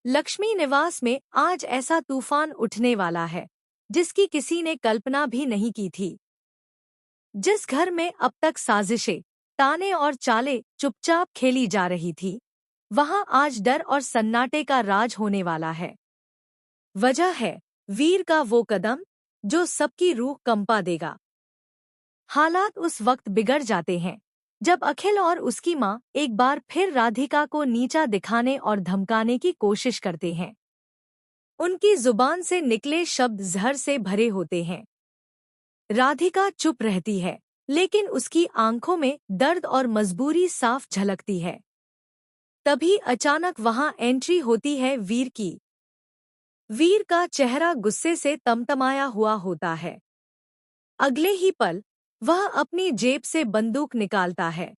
लक्ष्मी निवास में आज ऐसा तूफान उठने वाला है जिसकी किसी ने कल्पना भी नहीं की थी। जिस घर में अब तक साजिशें, ताने और चालें चुपचाप खेली जा रही थी, वहां आज डर और सन्नाटे का राज होने वाला है। वजह है वीर का वो कदम जो सबकी रूह कंपा देगा। हालात उस वक्त बिगड़ जाते हैं जब अखिल और उसकी माँ एक बार फिर राधिका को नीचा दिखाने और धमकाने की कोशिश करते हैं। उनकी जुबान से निकले शब्द जहर से भरे होते हैं। राधिका चुप रहती है, लेकिन उसकी आंखों में दर्द और मजबूरी साफ झलकती है। तभी अचानक वहां एंट्री होती है वीर की। वीर का चेहरा गुस्से से तमतमाया हुआ होता है। अगले ही पल वह अपनी जेब से बंदूक निकालता है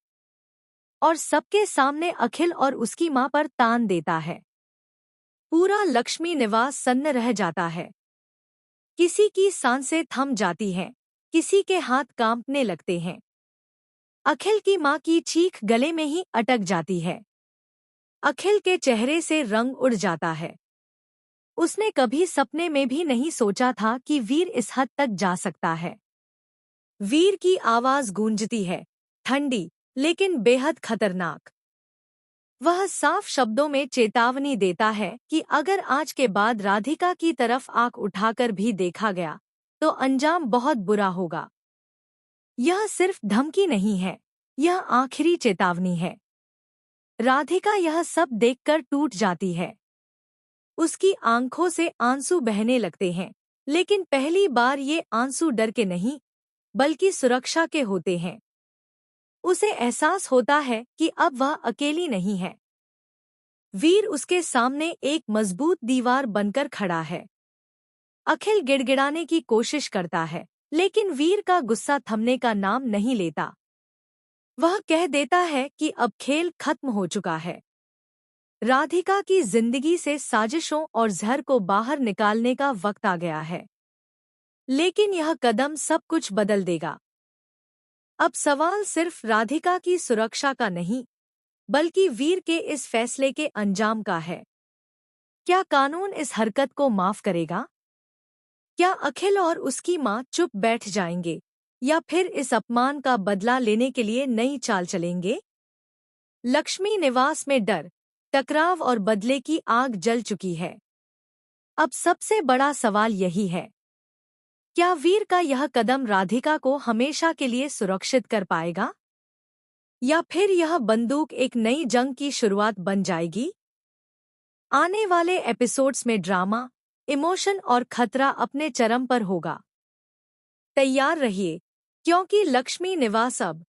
और सबके सामने अखिल और उसकी मां पर तान देता है। पूरा लक्ष्मी निवास सन्न रह जाता है। किसी की सांसें थम जाती हैं, किसी के हाथ कांपने लगते हैं। अखिल की मां की चीख गले में ही अटक जाती है। अखिल के चेहरे से रंग उड़ जाता है। उसने कभी सपने में भी नहीं सोचा था कि वीर इस हद तक जा सकता है। वीर की आवाज गूंजती है, ठंडी लेकिन बेहद खतरनाक। वह साफ शब्दों में चेतावनी देता है कि अगर आज के बाद राधिका की तरफ आंख उठाकर भी देखा गया तो अंजाम बहुत बुरा होगा। यह सिर्फ धमकी नहीं है, यह आखिरी चेतावनी है। राधिका यह सब देखकर टूट जाती है। उसकी आंखों से आंसू बहने लगते हैं, लेकिन पहली बार ये आंसू डर के नहीं बल्कि सुरक्षा के होते हैं। उसे एहसास होता है कि अब वह अकेली नहीं है। वीर उसके सामने एक मजबूत दीवार बनकर खड़ा है। अखिल गिड़गिड़ाने की कोशिश करता है, लेकिन वीर का गुस्सा थमने का नाम नहीं लेता। वह कह देता है कि अब खेल खत्म हो चुका है। राधिका की जिंदगी से साजिशों और जहर को बाहर निकालने का वक्त आ गया है। लेकिन यह कदम सब कुछ बदल देगा। अब सवाल सिर्फ राधिका की सुरक्षा का नहीं, बल्कि वीर के इस फैसले के अंजाम का है। क्या कानून इस हरकत को माफ करेगा? क्या अखिल और उसकी मां चुप बैठ जाएंगे, या फिर इस अपमान का बदला लेने के लिए नई चाल चलेंगे? लक्ष्मी निवास में डर, टकराव और बदले की आग जल चुकी है। अब सबसे बड़ा सवाल यही है, क्या वीर का यह कदम राधिका को हमेशा के लिए सुरक्षित कर पाएगा, या फिर यह बंदूक एक नई जंग की शुरुआत बन जाएगी? आने वाले एपिसोड्स में ड्रामा, इमोशन और खतरा अपने चरम पर होगा। तैयार रहिए, क्योंकि लक्ष्मी निवास अब